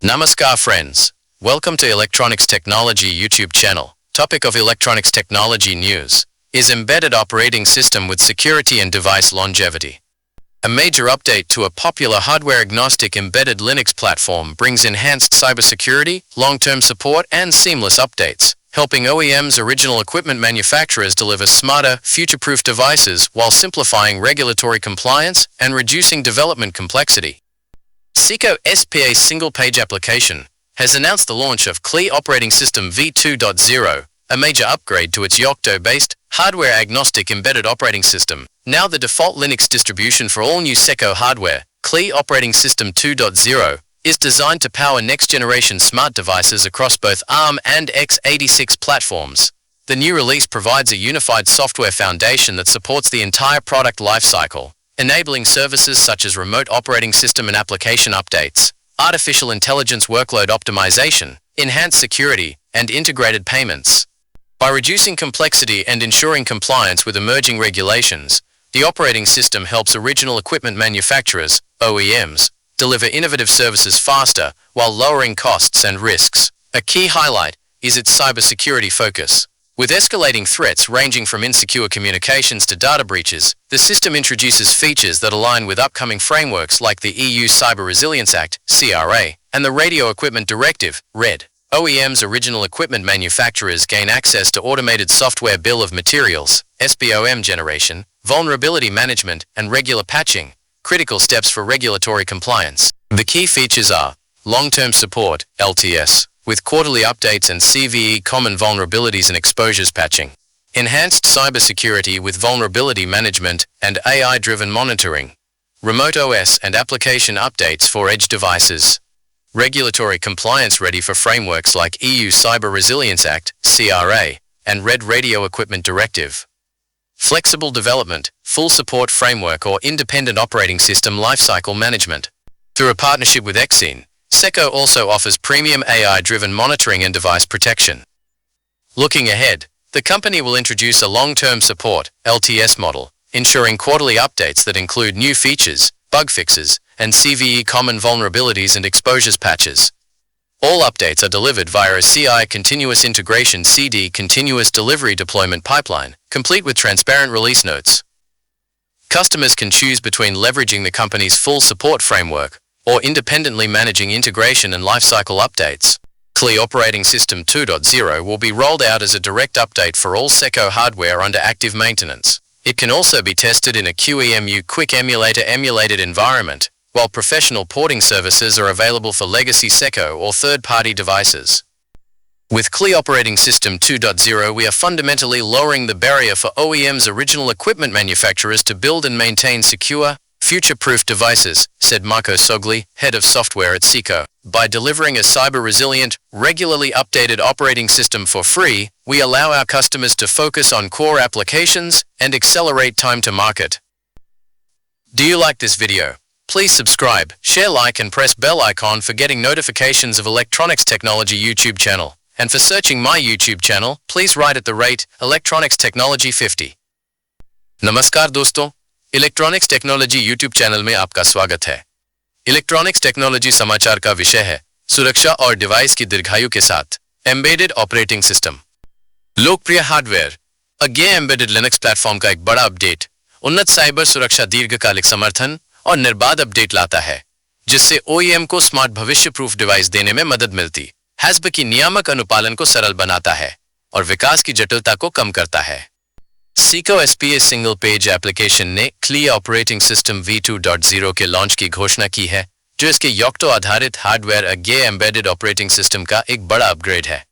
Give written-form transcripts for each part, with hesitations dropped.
Namaskar friends. Welcome to Electronics Technology YouTube channel. Topic of Electronics Technology news is embedded operating system with security and device longevity. A major update to a popular hardware-agnostic embedded Linux platform brings enhanced cybersecurity, long-term support, and seamless updates, helping OEMs, original equipment manufacturers, deliver smarter, future-proof devices while simplifying regulatory compliance and reducing development complexity. Seiko SPA single-page application has announced the launch of CLI operating system v2.0, a major upgrade to its Yocto-based, hardware-agnostic embedded operating system. Now the default Linux distribution for all new Seiko hardware, CLI operating system 2.0, is designed to power next-generation smart devices across both ARM and x86 platforms. The new release provides a unified software foundation that supports the entire product lifecycle, enabling services such as remote operating system and application updates, artificial intelligence workload optimization, enhanced security, and integrated payments. By reducing complexity and ensuring compliance with emerging regulations, the operating system helps original equipment manufacturers, OEMs, deliver innovative services faster while lowering costs and risks. A key highlight is its cybersecurity focus. With escalating threats ranging from insecure communications to data breaches, the system introduces features that align with upcoming frameworks like the EU Cyber Resilience Act, CRA, and the Radio Equipment Directive, RED. OEMs, original equipment manufacturers, gain access to automated software bill of materials, SBOM generation, vulnerability management, and regular patching, critical steps for regulatory compliance. The key features are long-term support, LTS, with quarterly updates and CVE common vulnerabilities and exposures patching. Enhanced cybersecurity with vulnerability management and AI-driven monitoring. Remote OS and application updates for edge devices. Regulatory compliance ready for frameworks like EU Cyber Resilience Act, CRA, and RED Radio Equipment Directive. Flexible development, full support framework or independent operating system lifecycle management. Through a partnership with Exene, Seiko also offers premium AI-driven monitoring and device protection. Looking ahead, the company will introduce a long-term support, LTS model, ensuring quarterly updates that include new features, bug fixes, and CVE common vulnerabilities and exposures patches. All updates are delivered via a CI continuous integration CD continuous delivery deployment pipeline, complete with transparent release notes. Customers can choose between leveraging the company's full support framework or independently managing integration and lifecycle updates. CLI operating system 2.0 will be rolled out as a direct update for all Seiko hardware under active maintenance. It can also be tested in a QEMU quick emulator emulated environment, while professional porting services are available for legacy Seiko or third-party devices. With CLI operating system 2.0, we are fundamentally lowering the barrier for OEMs, original equipment manufacturers, to build and maintain secure, future-proof devices, said Marco Sogli, head of software at Seiko. By delivering a cyber-resilient, regularly updated operating system for free, we allow our customers to focus on core applications and accelerate time to market. Do you like this video? Please subscribe, share, like, and press bell icon for getting notifications of Electronics Technology YouTube channel. And for searching my YouTube channel, please write at the rate Electronics Technology 50. नमस्कार दोस्तों, electronics technology YouTube channel में आपका स्वागत है। Electronics technology समाचार का विषय है सुरक्षा और डिवाइस की दीर्घायु के साथ एम्बेडेड ऑपरेटिंग सिस्टम। लोकप्रिय हार्डवेयर अगे एम्बेडेड लिनक्स प्लेटफॉर्म का एक बड़ा अपडेट उन्नत साइबर सुरक्षा, दीर्घकालिक समर्थन और निर्बाध अपडेट लाता है, जिससे OEM को स्मार्ट भविष्य प्रूफ डिवाइस देने में मदद मिलती, हैस्ब की नियामक अनुपालन को सरल बनाता है और विकास की जटिलता को कम करता है। Seiko SPA single page application ने CLI ऑपरेटिंग सिस्टम v2.0 के लॉन्च की घोषणा की है, जो इसके Yocto आधारित हार्डवेयर अगे एम्बेडेड ऑपरेटिंग सिस्टम का एक बड़ा अपग्रेड है।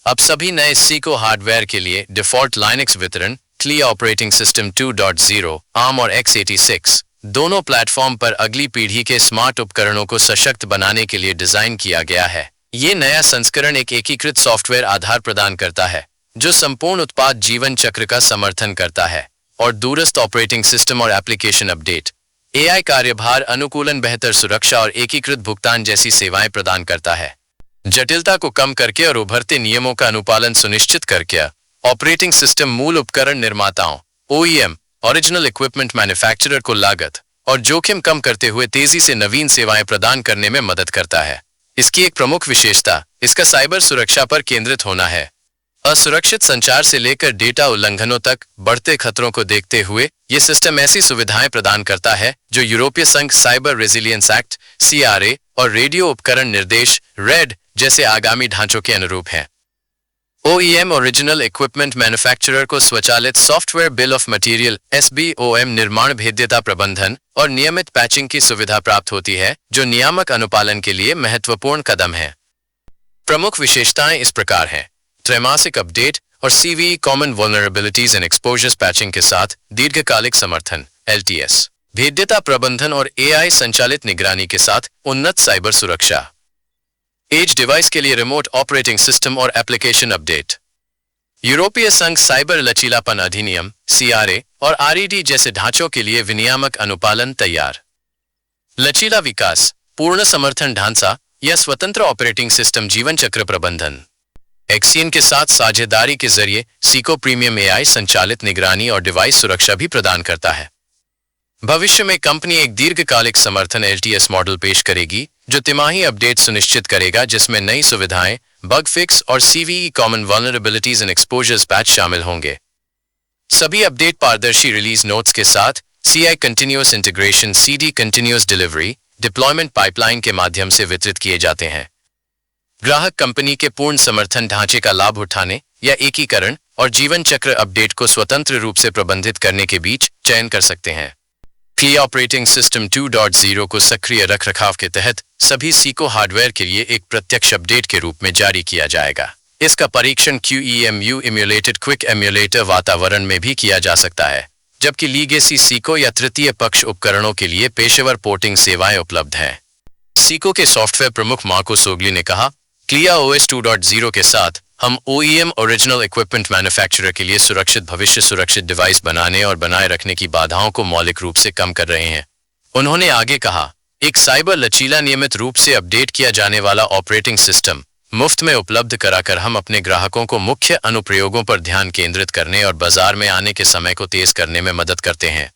अब सभी नए Seiko हार्डवेयर के लिए डिफॉल्ट लाइनक्स वितरण CLI ऑपरेटिंग सिस्टम 2.0, ARM और x86 दोनों प्लेटफॉर्म पर अगली पीढ़ी के स्मार्ट उपकरणों को सशक्त बनाने के लिए डिजाइन किया गया है। ये नया संस्करण एक एकीकृत सॉफ्टवेयर आधार प्रदान करता है, जो संपूर्ण उत्पाद जीवन चक्र का समर्थन करता है और दूरस्थ ऑपरेटिंग सिस्टम और एप्लीकेशन अपडेट, AI कार्यभार अनुकूलन, बेहतर सुरक्षा और एकीकृत भुगतान जैसी सेवाएं प्रदान करता है। जटिलता को कम करके और उभरते नियमों का अनुपालन सुनिश्चित करके ऑपरेटिंग सिस्टम मूल उपकरण निर्माताओं, OEM, ओरिजिनल इक्विपमेंट मैन्युफैक्चरर को लागत और जोखिम कम करते हुए तेजी से नवीन सेवाएं प्रदान करने में मदद करता है। इसकी एक प्रमुख विशेषता इसका साइबर सुरक्षा पर केंद्रित होना है। असुरक्षित संचार से लेकर डेटा उल्लंघनों तक बढ़ते खतरों को देखते हुए ये सिस्टम ऐसी सुविधाएं प्रदान करता है जो यूरोपीय संघ साइबर रेजिलियंस एक्ट (CRA) और रेडियो उपकरण निर्देश (RED) जैसे आगामी ढांचों के अनुरूप हैं। OEM ओरिजिनल इक्विपमेंट मैन्युफैक्चरर को स्वचालित software bill of material (SBOM) निर्माण भेद्यता प्रबंधन और नियमित पैचिंग की सुविधा प्राप्त होती है, जो नियामक अनुपालन के लिए महत्वपूर्ण कदम है। प्रमुख विशेषताएं इस प्रकार हैं: त्रैमासिक अपडेट और CVE common vulnerabilities and exposures patching के साथ दीर्घकालिक समर्थन LTS, भेद्यता प्रबंधन और AI संचालित निगरानी के साथ उन्नत साइबर सुरक्षा। एज डिवाइस के लिए रिमोट ऑपरेटिंग सिस्टम और एप्लीकेशन अपडेट। यूरोपीय संघ साइबर लचीलापन अधिनियम (CRA) और RED जैसे ढांचों के लिए विनियामक अनुपालन तैयार। लचीला विकास, पूर्ण समर्थन ढांचा या स्वतंत्र ऑपरेटिंग सिस्टम जीवन चक्र प्रबंधन। एक्सियन के साथ साझेदारी के जरिए सीको प्रीमियम AI संचालित निगरानी और डिवाइस सुरक्षा भी प्रदान करता है। भविष्य में कंपनी एक दीर्घकालिक समर्थन LTS मॉडल पेश करेगी जो तिमाही अपडेट सुनिश्चित करेगा, जिसमें नई सुविधाएं, बग फिक्स और CVE common vulnerabilities and exposures patch शामिल होंगे। सभी अपडेट पारदर्शी रिलीज नोट्स के साथ CI continuous integration CD continuous delivery deployment pipeline के माध्यम से वितरित किए जाते हैं। ग्राहक कंपनी के पूर्ण समर्थन ढांचे का लाभ उठाने या एकीकरण और जीवन चक्र अपडेट को स्वतंत्र रूप से प्रबंधित करने के बीच चयन कर सकते हैं। क्लिया ऑपरेटिंग सिस्टम 2.0 को सक्रिय रखरखाव के तहत सभी सीको हार्डवेयर के लिए एक प्रत्यक्ष अपडेट के रूप में जारी किया जाएगा। इसका परीक्षण QEMU इम्यूलेटेड क्विक एम्यूलेटर वातावरण में भी किया जा सकता है, जबकि लीगेसी सीको या तृतीय पक्ष उपकरणों के लिए पेशेवर पोर्टिंग सेवाएं उपलब्ध हैं। सीको के सॉफ्टवेयर प्रमुख मार्को सोगली ने कहा, क्लिया OS 2.0 के साथ हम OEM ओरिजिनल इक्विपमेंट मैन्युफैक्चरर के लिए सुरक्षित भविष्य सुरक्षित डिवाइस बनाने और बनाए रखने की बाधाओं को मौलिक रूप से कम कर रहे हैं। उन्होंने आगे कहा, एक साइबर लचीला नियमित रूप से अपडेट किया जाने वाला ऑपरेटिंग सिस्टम मुफ्त में उपलब्ध कराकर हम अपने ग्राहकों को मुख्य अनुप्रयोगों पर ध्यान केंद्रित करने और बाजार में आने के समय को तेज करने में मदद करते हैं।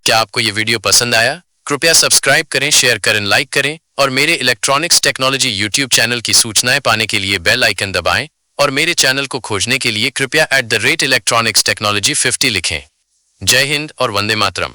क्या आपको ये वीडियो पसंद आया? कृपया सब्सक्राइब करें, शेयर करें, लाइक करें और मेरे इलेक्ट्रॉनिक्स टेक्नोलॉजी YouTube चैनल की सूचनाएं पाने के लिए बेल आइकन दबाएं और मेरे चैनल को खोजने के लिए कृपया @electronicstechnology50 लिखें। जय हिंद और वंदे मातरम।